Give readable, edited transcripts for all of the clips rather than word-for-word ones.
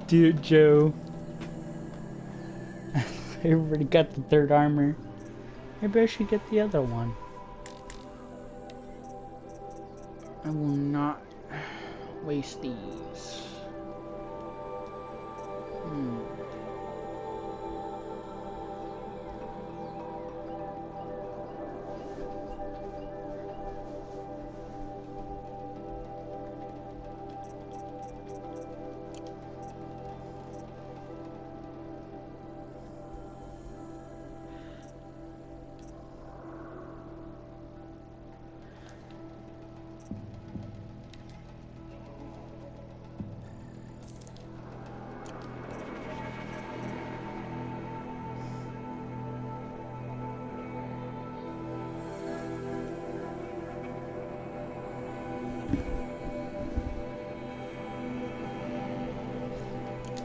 Dude, Joe. I already got the third armor. Maybe I should get the other one. I will not waste these.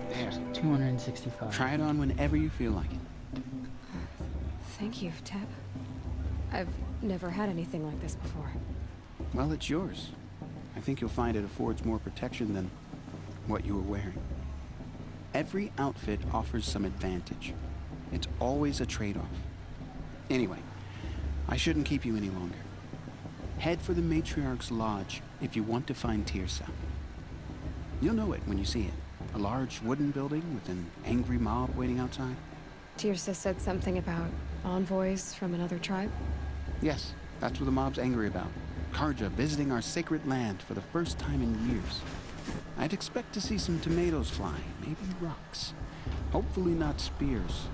There. 265. Try it on whenever you feel like it. Thank you, Teb. I've never had anything like this before. Well, it's yours. I think you'll find it affords more protection than what you were wearing. Every outfit offers some advantage. It's always a trade-off. Anyway, I shouldn't keep you any longer. Head for the Matriarch's Lodge if you want to find Tirsa. You'll know it when you see it. A large wooden building with an angry mob waiting outside. Tirsa said something about envoys from another tribe? Yes, that's what the mob's angry about. Karja visiting our sacred land for the first time in years. I'd expect to see some tomatoes flying, maybe rocks. Hopefully not spears.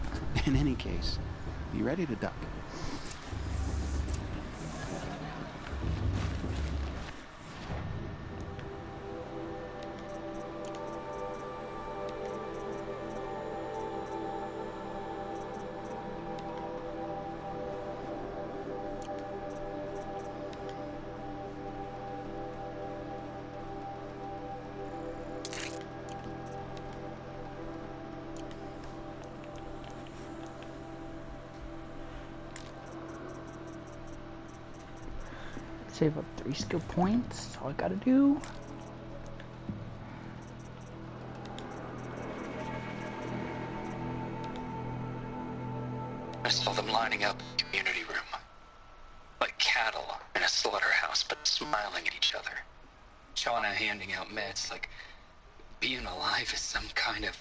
In any case, be ready to duck. Save up 3 skill points. That's all I gotta do. I saw them lining up in the community room. Like cattle in a slaughterhouse, but smiling at each other. Shauna handing out meds like being alive is some kind of...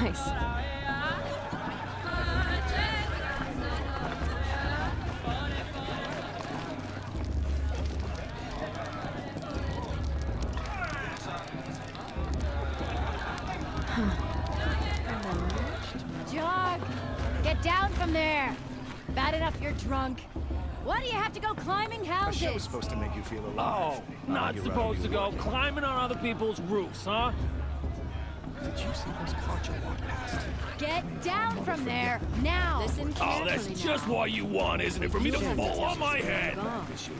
Nice. Jog! Get down from there! Bad enough you're drunk. Why do you have to go climbing The houses? show's supposed to make you feel alive. Oh, not supposed to go climbing on other people's roofs, huh? Did you see those Karja walk past? Get down from there, now! Listen Oh, that's just what you want, isn't it? For me to fall on my head. This year.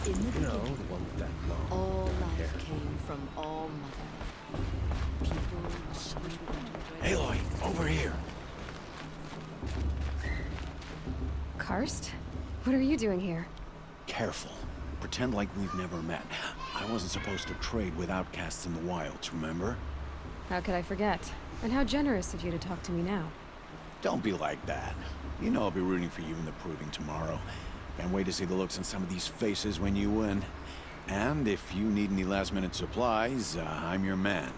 In the You know, beginning, the one with that long all hair. life came from all mother. People, Aloy, over here. Karst? What are you doing here? Careful. Pretend like we've never met. I wasn't supposed to trade with outcasts in the wilds, remember? How could I forget? And how generous of you to talk to me now. Don't be like that. You know I'll be rooting for you in the proving tomorrow. Can't wait to see the looks on some of these faces when you win. And if you need any last-minute supplies, I'm your man.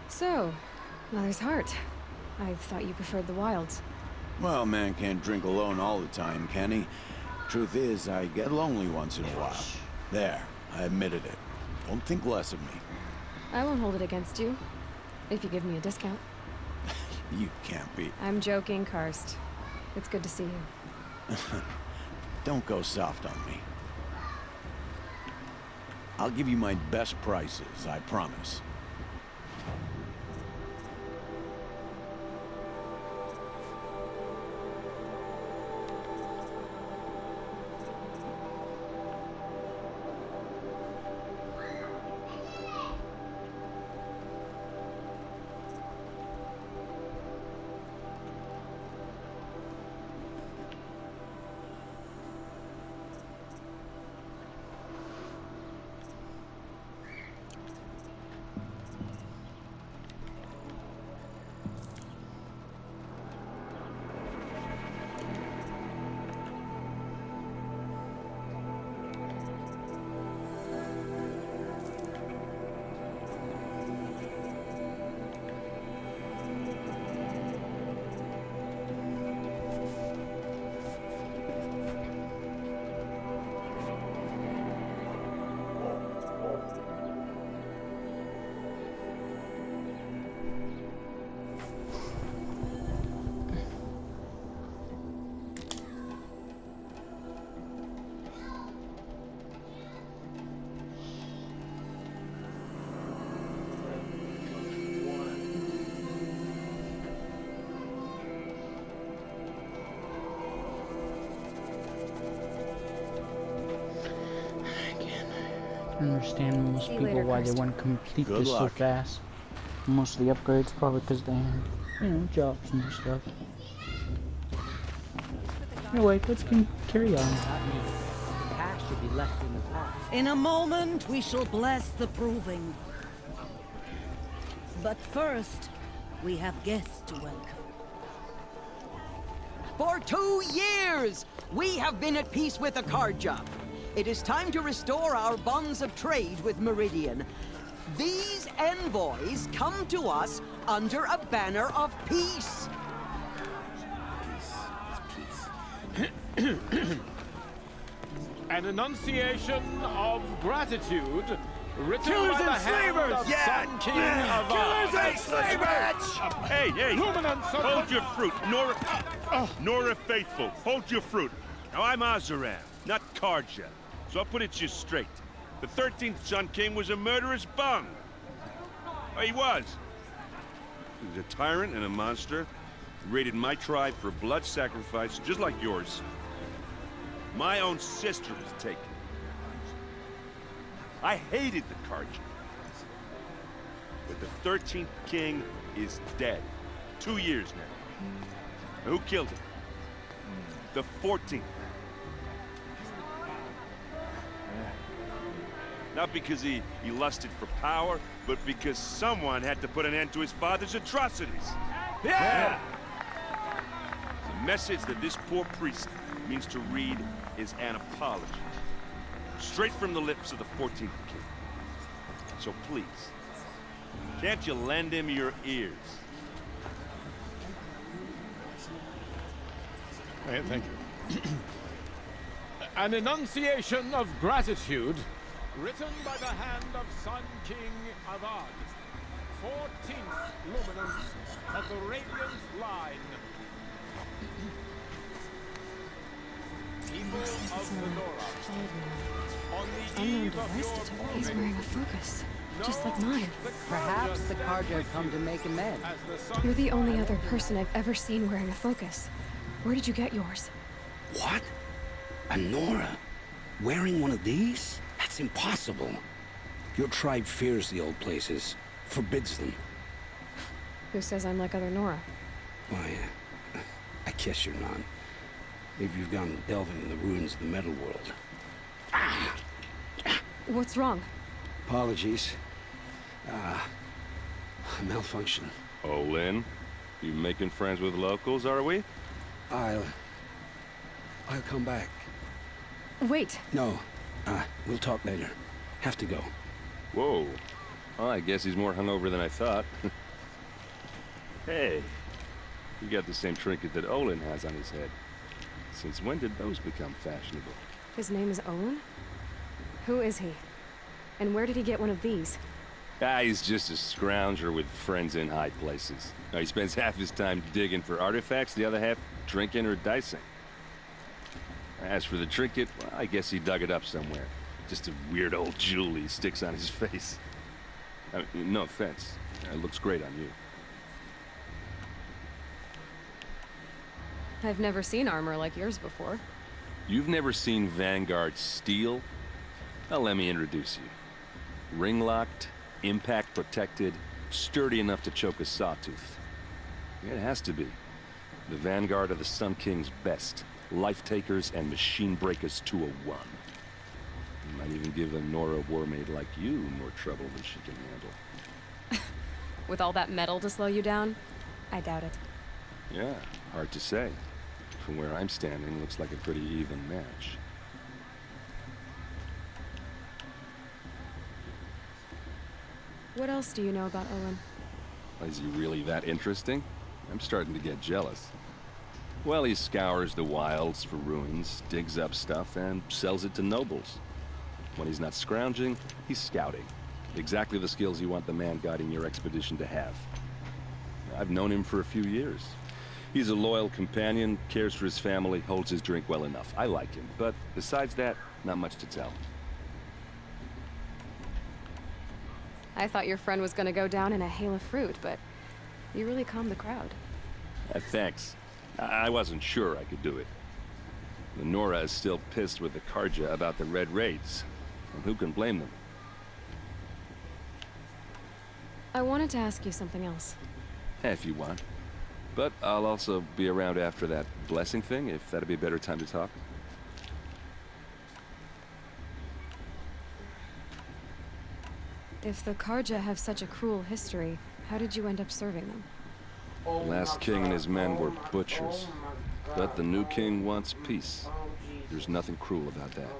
So, Mother's Heart. I thought you preferred the wilds. Well, man can't drink alone all the time, can he? Truth is, I get lonely once in a while. There, I admitted it. Don't think less of me. I won't hold it against you, if you give me a discount. You can't be. I'm joking, Karst. It's good to see you. Don't go soft on me. I'll give you my best prices, I promise. I understand most See you people later, why they Kirsten. want to complete Good this so luck. fast. Most of the upgrades probably because they have, you know, jobs and stuff. Anyway, let's carry on. That means the past should be left in the past. In a moment, we shall bless the proving. But first, we have guests to welcome. For 2 years, we have been at peace with the Carja. It is time to restore our bonds of trade with Meridian. These envoys come to us under a banner of peace. An enunciation of gratitude written Killers by the and hand slavers! of Yeah! Sun King of Killers and slavers! Hey, hey! Luminance of Hold your fruit, Nora Faithful. Hold your fruit. Now I'm Azaram, not Karja. So I'll put it just straight. The 13th Sun King was a murderous bung. Oh, he was. He was a tyrant and a monster. He raided my tribe for blood sacrifice, just like yours. My own sister was taken. I hated the Karja. But the 13th king is dead. 2 years now. And who killed him? The 14th. Not because he lusted for power, but because someone had to put an end to his father's atrocities. Yeah! The message that this poor priest means to read is an apology. Straight from the lips of the 14th king. So please, can't you lend him your ears? Thank you. An enunciation of gratitude written by the hand of Sun King Avad, 14th luminance of the Radiant Line. People of the Nora, on the Unknown eve of device your detector. He's proving, wearing a focus, just like mine. Perhaps the Karja have come to make amends. as the sun You're the only other person I've ever seen wearing a focus. Where did you get yours? What? A Nora? Wearing one of these? That's impossible. Your tribe fears the old places, forbids them. Who says I'm like other Nora? Why, I guess you're not. Maybe you've gone delving in the ruins of the metal world. What's wrong? Apologies. A malfunction. Oh, Lynn, you making friends with locals, are we? I'll come back. Wait. No, we'll talk later. Have to go. Whoa. Well, I guess he's more hungover than I thought. Hey, you got the same trinket that Olin has on his head. Since when did those become fashionable? His name is Owen? Who is he? And where did he get one of these? Ah, he's just a scrounger with friends in high places. Now, he spends half his time digging for artifacts, the other half drinking or dicing. As for the trinket, well, I guess he dug it up somewhere. Just a weird old jewel he sticks on his face. I mean, no offense. It looks great on you. I've never seen armor like yours before. You've never seen Vanguard steel? Well, let me introduce you. Ring-locked, impact-protected, sturdy enough to choke a sawtooth. It has to be. The Vanguard of the Sun King's best. Life-takers and machine breakers to a one. You might even give a Nora warmaid like you more trouble than she can handle. With all that metal to slow you down? I doubt it. Yeah, hard to say. From where I'm standing, looks like a pretty even match. What else do you know about Owen? Is he really that interesting? I'm starting to get jealous. Well, he scours the wilds for ruins, digs up stuff, and sells it to nobles. When he's not scrounging, he's scouting. Exactly the skills you want the man guiding your expedition to have. I've known him for a few years. He's a loyal companion, cares for his family, holds his drink well enough. I like him, but besides that, not much to tell. I thought your friend was gonna go down in a hail of fruit, but you really calmed the crowd. Thanks. I wasn't sure I could do it. The Nora is still pissed with the Karja about the Red Raids, and who can blame them? I wanted to ask you something else. If you want. But I'll also be around after that blessing thing, if that'd be a better time to talk. If the Karja have such a cruel history, how did you end up serving them? The last king and his men were butchers. But the new king wants peace. There's nothing cruel about that.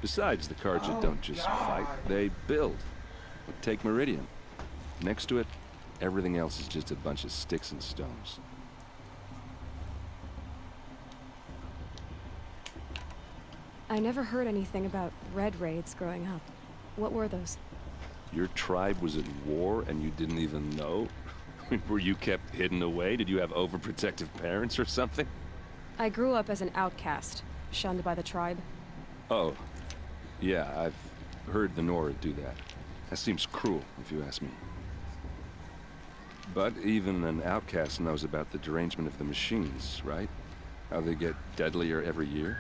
Besides, the Karja don't just fight, they build. Take Meridian. Next to it, everything else is just a bunch of sticks and stones. I never heard anything about Red Raids growing up. What were those? Your tribe was at war and you didn't even know? Were you kept hidden away? Did you have overprotective parents or something? I grew up as an outcast, shunned by the tribe. Oh, yeah, I've heard the Nora do that. That seems cruel, if you ask me. But even an outcast knows about the derangement of the machines, right? How they get deadlier every year?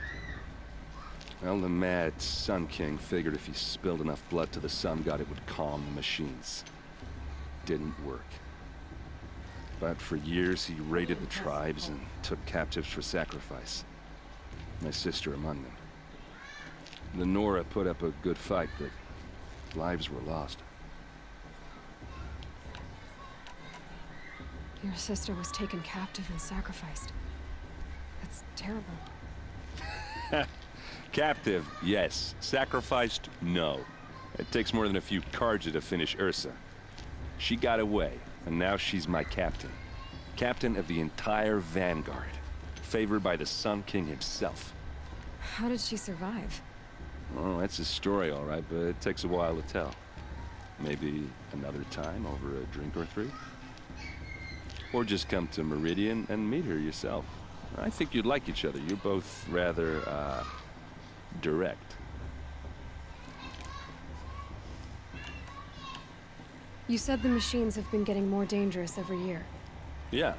Well, the mad Sun King figured if he spilled enough blood to the Sun God, it would calm the machines. Didn't work. But for years, he raided the tribes and took captives for sacrifice. My sister among them. The Nora put up a good fight, but lives were lost. Your sister was taken captive and sacrificed. That's terrible. Captive, yes. Sacrificed, no. It takes more than a few Karja to finish Ursa. She got away, and now she's my captain. Captain of the entire Vanguard. Favored by the Sun King himself. How did she survive? Oh, that's a story, all right, but it takes a while to tell. Maybe another time over a drink or three? Or just come to Meridian and meet her yourself. I think you'd like each other. You're both rather, direct. You said the machines have been getting more dangerous every year. Yeah,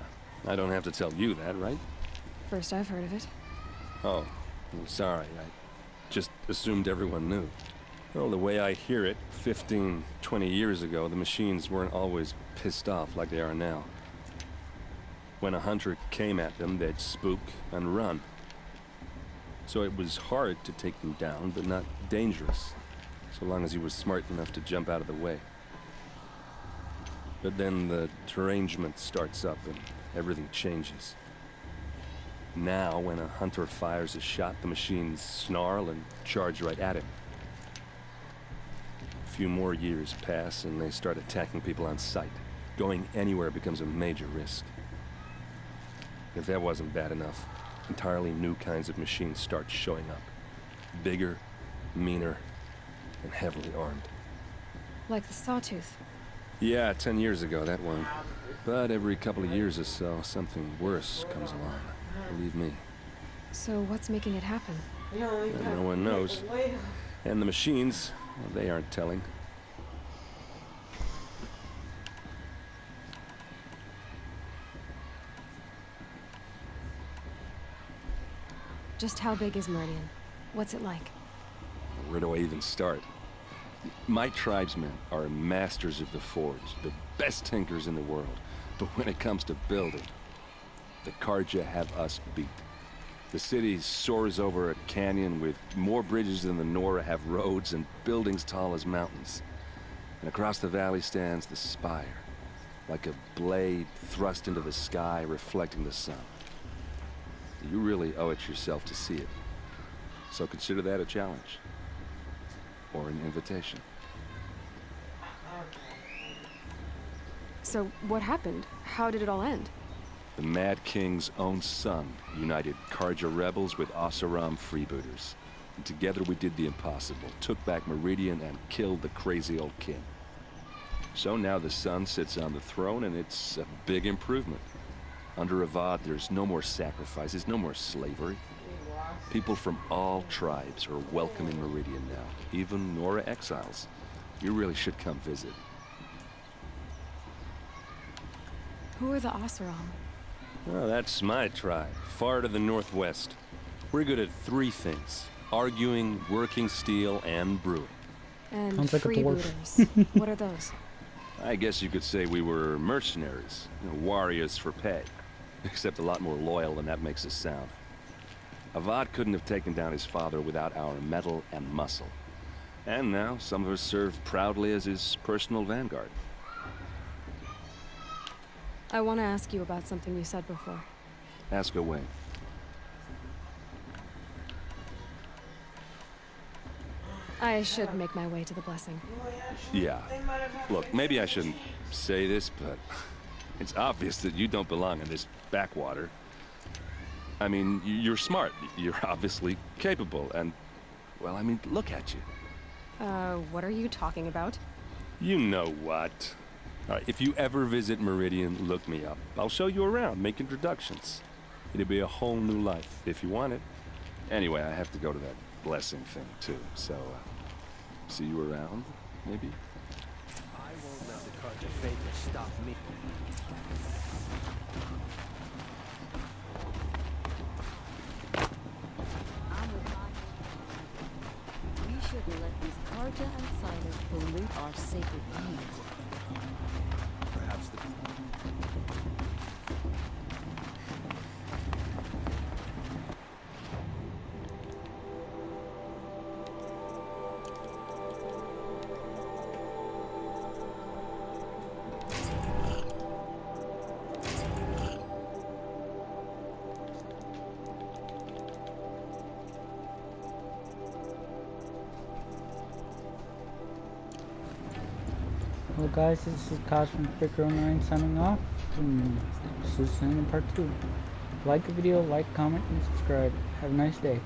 I don't have to tell you that, right? First I've heard of it. Oh, I'm sorry. I just assumed everyone knew. Well, the way I hear it, 15, 20 years ago, the machines weren't always pissed off like they are now. When a hunter came at them, they'd spook and run. So it was hard to take them down, but not dangerous, so long as he was smart enough to jump out of the way. But then the derangement starts up and everything changes. Now, when a hunter fires a shot, the machines snarl and charge right at him. A few more years pass and they start attacking people on sight. Going anywhere becomes a major risk. If that wasn't bad enough, entirely new kinds of machines start showing up. Bigger, meaner, and heavily armed. Like the sawtooth. Yeah, 10 years ago, that one. But every couple of years or so, something worse comes along. Believe me. So what's making it happen? No one knows. And the machines, well, they aren't telling. Just how big is Meridian? What's it like? Where do I even start? My tribesmen are masters of the forge, the best tinkers in the world. But when it comes to building, the Carja have us beat. The city soars over a canyon with more bridges than the Nora have roads and buildings tall as mountains. And across the valley stands the spire, like a blade thrust into the sky reflecting the sun. You really owe it yourself to see it. So consider that a challenge. Or an invitation. So what happened? How did it all end? The Mad King's own son united Carja rebels with Oseram freebooters. And together we did the impossible, took back Meridian and killed the crazy old king. So now the son sits on the throne and it's a big improvement. Under Avad, there's no more sacrifices, no more slavery. People from all tribes are welcome in Meridian now, even Nora exiles. You really should come visit. Who are the Oseram? Oh, that's my tribe, far to the northwest. We're good at 3 things: arguing, working steel, and brewing. And Sounds like a dwarf. freebooters. What are those? I guess you could say we were mercenaries, warriors for pay. Except a lot more loyal than that makes us sound. Avad couldn't have taken down his father without our metal and muscle. And now, some of us serve proudly as his personal vanguard. I want to ask you about something you said before. Ask away. I should make my way to the blessing. Yeah. Look, maybe I shouldn't say this, but it's obvious that you don't belong in this backwater. I mean, you're smart. You're obviously capable, and, well, I mean, look at you. What are you talking about? You know what. All right, if you ever visit Meridian, look me up. I'll show you around, make introductions. It'll be a whole new life, if you want it. Anyway, I have to go to that blessing thing, too, so, see you around, maybe? I won't let the Carja faker stop me. We shouldn't let these Carja outsiders pollute our sacred lands. Perhaps the... Well guys, this is Cosmic09 signing off, and this is part 2. Like the video, like, comment, and subscribe. Have a nice day.